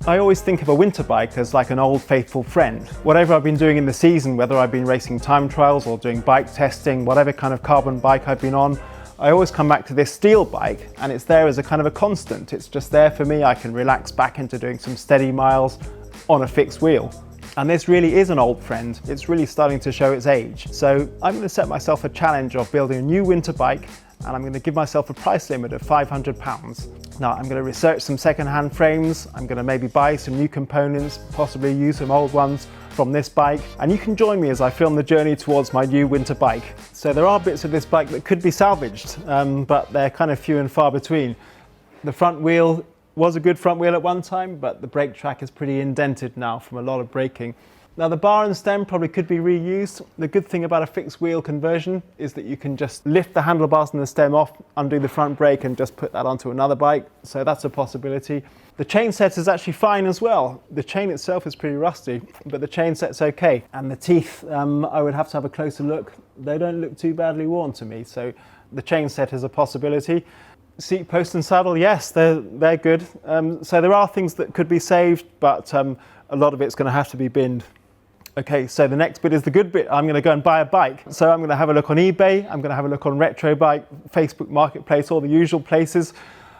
I always think of a winter bike as like an old faithful friend. Whatever I've been doing in the season, whether I've been racing time trials or doing bike testing, whatever kind of carbon bike I've been on, I always come back to this steel bike and it's there as a kind of a constant. It's just there for me. I can relax back into doing some steady miles on a fixed wheel. And this really is an old friend. It's really starting to show its age. So I'm going to set myself a challenge of building a new winter bike, and I'm going to give myself a price limit of £500. Now I'm going to research some second-hand frames. I'm going to maybe buy some new components, possibly use some old ones from this bike, and you can join me as I film the journey towards my new winter bike. So there are bits of this bike that could be salvaged, but they're kind of few and far between. The front wheel was a good front wheel at one time, but the brake track is pretty indented now from a lot of braking. Now the bar and stem probably could be reused. The good thing about a fixed wheel conversion is that you can just lift the handlebars and the stem off, undo the front brake and just put that onto another bike. So that's a possibility. The chain set is actually fine as well. The chain itself is pretty rusty, but the chain set's okay. And the teeth, I would have to have a closer look. They don't look too badly worn to me. So the chain set is a possibility. Seat post and saddle, yes, they're good. So there are things that could be saved, but a lot of it's going to have to be binned. Okay, so the next bit is the good bit. I'm going to go and buy a bike. So I'm going to have a look on eBay. I'm going to have a look on Retro Bike, Facebook Marketplace, all the usual places.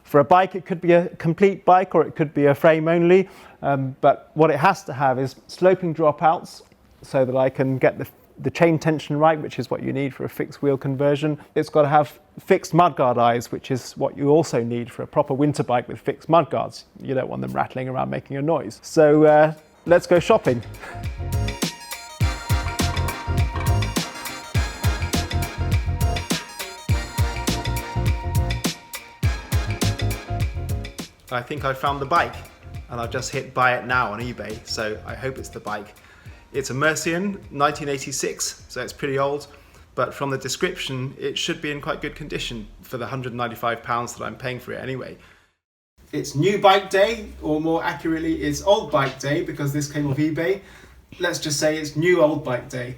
For a bike, it could be a complete bike or it could be a frame only. But what it has to have is sloping dropouts so that I can get the chain tension right, which is what you need for a fixed wheel conversion. It's got to have fixed mudguard eyes, which is what you also need for a proper winter bike with fixed mudguards. You don't want them rattling around making a noise. So let's go shopping. I think I found the bike and I've just hit buy it now on eBay, so I hope it's the bike. It's a Mercian 1986, so it's pretty old, but from the description it should be in quite good condition for the £195 that I'm paying for it anyway. It's new bike day, or more accurately it's old bike day because this came off eBay. Let's just say it's new old bike day.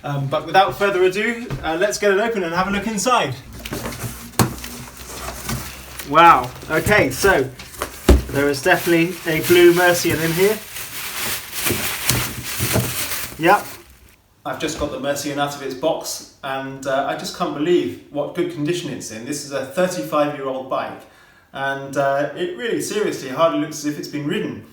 But without further ado, let's get it open and have a look inside. Wow, okay, so there is definitely a blue Mercian in here. Yep. I've just got the Mercian out of its box and I just can't believe what good condition it's in. This is a 35-year-old bike and it really seriously hardly looks as if it's been ridden.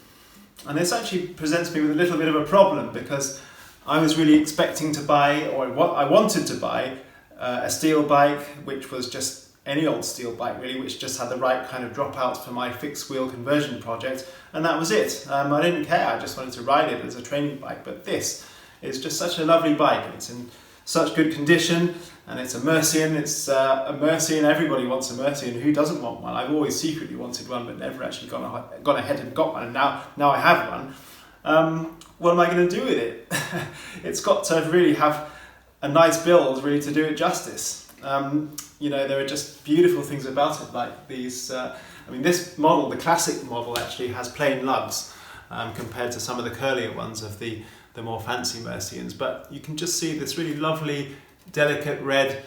And this actually presents me with a little bit of a problem because I was really expecting to buy, or what I wanted to buy, a steel bike which was just any old steel bike really, which just had the right kind of dropouts for my fixed wheel conversion project, and that was it. I didn't care, I just wanted to ride it as a training bike, but this is just such a lovely bike. It's in such good condition and it's a Mercian. It's a Mercian, everybody wants a Mercian. Who doesn't want one? I've always secretly wanted one but never actually gone ahead and got one, and now I have one. What am I going to do with it? It's got to really have a nice build really to do it justice. You know, there are just beautiful things about it, like these, I mean this model, the classic model, actually has plain lugs compared to some of the curlier ones of the more fancy Mercians, but you can just see this really lovely delicate red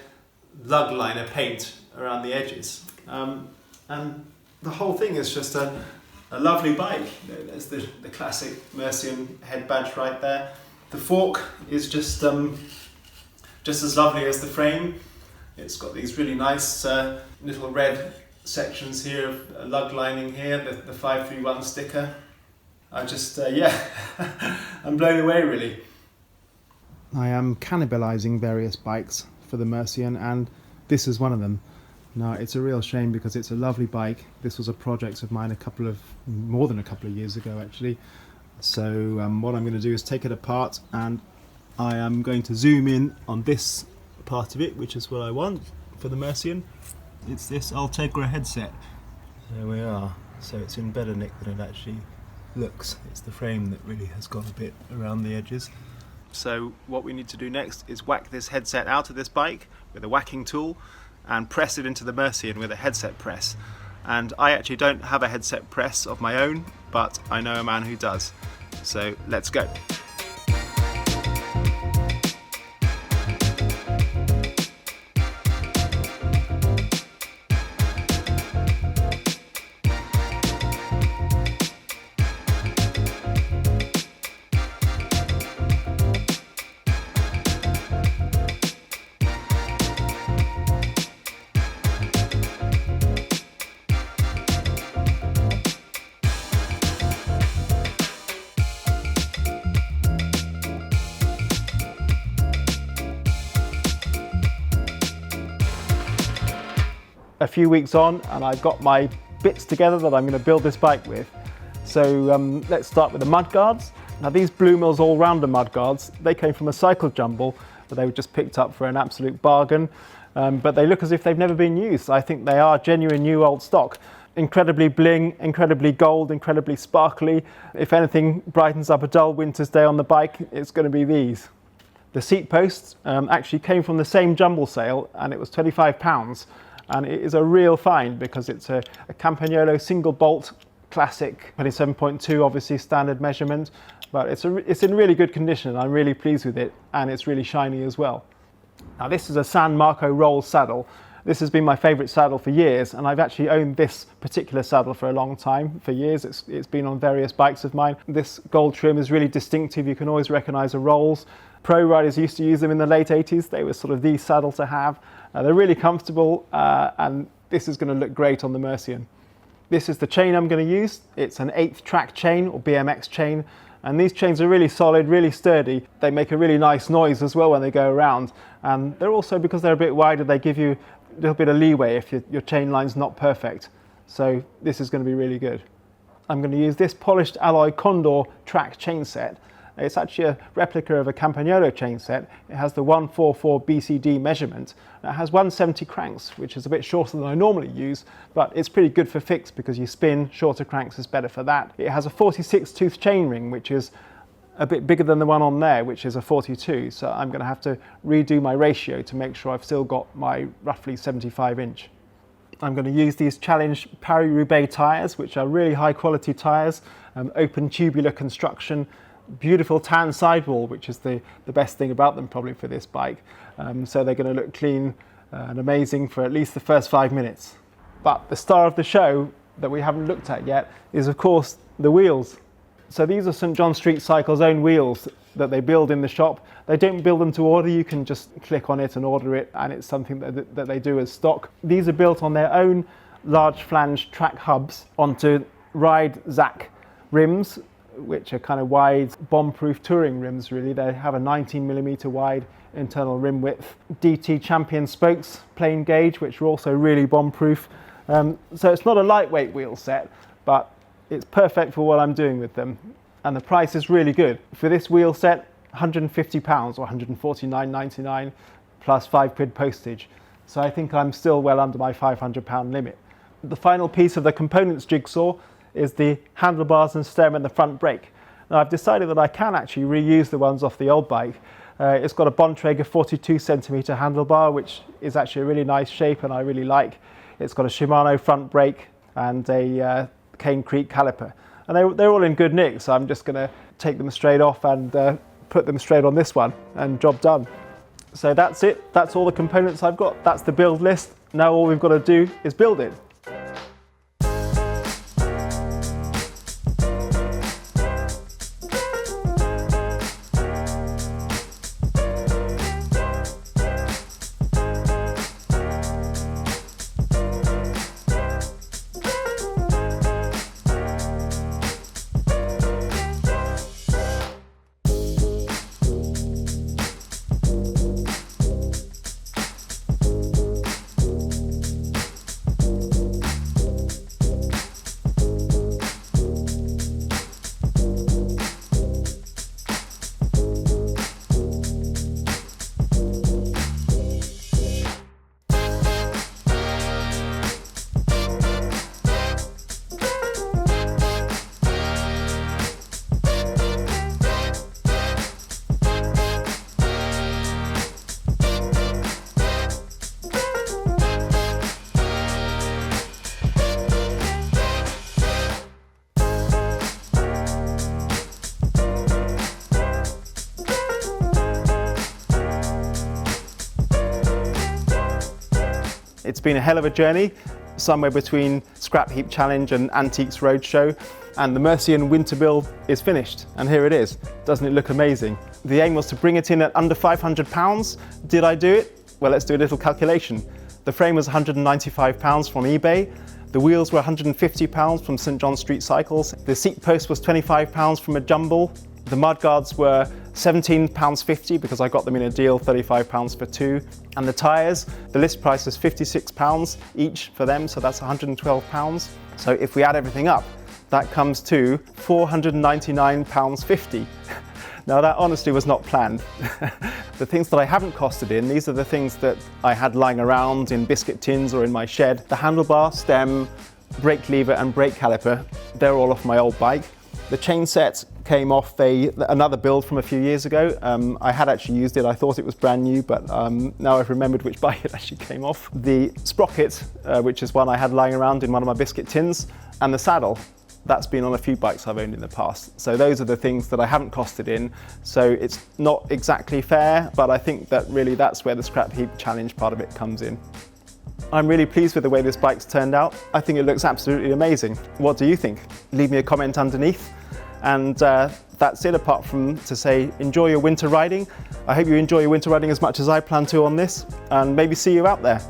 lug liner paint around the edges, and the whole thing is just a lovely bike. You know, there's the classic Mercian head badge right there. The fork is just as lovely as the frame. It's got these really nice little red sections here of a lug lining here, the 531 sticker. I just, yeah, I'm blown away really. I am cannibalising various bikes for the Mercian, and this is one of them. Now it's a real shame because it's a lovely bike. This was a project of mine more than a couple of years ago actually. So what I'm going to do is take it apart, and I am going to zoom in on this part of it, which is what I want for the Mercian. It's this Ultegra headset. There we are. So it's in better nick than it actually looks. It's the frame that really has got a bit around the edges. So what we need to do next is whack this headset out of this bike with a whacking tool and press it into the Mercian with a headset press. And I actually don't have a headset press of my own, but I know a man who does. So let's go. a few weeks on and I've got my bits together that I'm going to build this bike with. So let's start with the mudguards. Now these Blue Mills all-rounder mudguards, they came from a cycle jumble that they were just picked up for an absolute bargain, but they look as if they've never been used. I think they are genuine new old stock. Incredibly bling, incredibly gold, incredibly sparkly. If anything brightens up a dull winter's day on the bike, it's going to be these. The seat posts actually came from the same jumble sale and it was £25. And it is a real find because it's a Campagnolo single bolt classic 27.2, obviously standard measurement, but it's in really good condition. I'm really pleased with it and it's really shiny as well. Now this is a San Marco roll saddle. This has been my favourite saddle for years, and I've actually owned this particular saddle for a long time, for years. It's been on various bikes of mine. This gold trim is really distinctive. You can always recognise the rolls. Pro riders used to use them in the late 80s. They were sort of the saddle to have. They're really comfortable, and this is going to look great on the Mercian. This is the chain I'm going to use. It's an 8th track chain or BMX chain. And these chains are really solid, really sturdy. They make a really nice noise as well when they go around. And they're also, because they're a bit wider, they give you a little bit of leeway if your chain line's not perfect. So this is going to be really good. I'm going to use this polished alloy Condor track chain set. It's actually a replica of a Campagnolo chain set. It has the 144 BCD measurement. It has 170 cranks, which is a bit shorter than I normally use, but it's pretty good for fixed because you spin. Shorter cranks is better for that. It has a 46 tooth chain ring, which is a bit bigger than the one on there, which is a 42. So I'm going to have to redo my ratio to make sure I've still got my roughly 75 inch. I'm going to use these Challenge Paris-Roubaix tyres, which are really high quality tyres, open tubular construction, beautiful tan sidewall, which is the best thing about them probably for this bike. So they're going to look clean and amazing for at least the first 5 minutes. But the star of the show that we haven't looked at yet is of course the wheels. So these are St John Street Cycle's own wheels that they build in the shop. They don't build them to order. You can just click on it and order it, and it's something that they do as stock. These are built on their own large flange track hubs onto Ride Zac rims, which are kind of wide, bomb-proof touring rims really. They have a 19mm wide internal rim width. DT Champion spokes, plain gauge, which are also really bomb-proof. So it's not a lightweight wheel set, but it's perfect for what I'm doing with them. And the price is really good. For this wheel set, £150 or £149.99 plus £5 postage. So I think I'm still well under my £500 limit. The final piece of the components jigsaw is the handlebars and stem and the front brake. Now I've decided that I can actually reuse the ones off the old bike. It's got a Bontrager 42cm handlebar, which is actually a really nice shape and I really like. It's got a Shimano front brake and a Cane Creek caliper. And they're all in good nick, so I'm just going to take them straight off and put them straight on this one, and job done. So that's it. That's all the components I've got. That's the build list. Now all we've got to do is build it. It's been a hell of a journey, somewhere between Scrap Heap Challenge and Antiques Roadshow, and the Mercian winter build is finished, and here it is. Doesn't it look amazing? The aim was to bring it in at under £500. Did I do it? Well, let's do a little calculation. The frame was £195 from eBay. The wheels were £150 from St John Street Cycles. The seat post was £25 from a jumble. The mudguards were £17.50 because I got them in a deal, £35 for two. And the tyres, the list price is £56 each for them, so that's £112. So if we add everything up, that comes to £499.50. Now that honestly was not planned. The things that I haven't costed in, these are the things that I had lying around in biscuit tins or in my shed. The handlebar, stem, brake lever and brake caliper, they're all off my old bike. The chain set came off another build from a few years ago. I had actually used it, I thought it was brand new, but now I've remembered which bike it actually came off. The sprocket, which is one I had lying around in one of my biscuit tins, and the saddle. That's been on a few bikes I've owned in the past. So those are the things that I haven't costed in. So it's not exactly fair, but I think that really that's where the scrap heap challenge part of it comes in. I'm really pleased with the way this bike's turned out. I think it looks absolutely amazing. What do you think? Leave me a comment underneath. And that's it, apart from to say, enjoy your winter riding. I hope you enjoy your winter riding as much as I plan to on this, and maybe see you out there.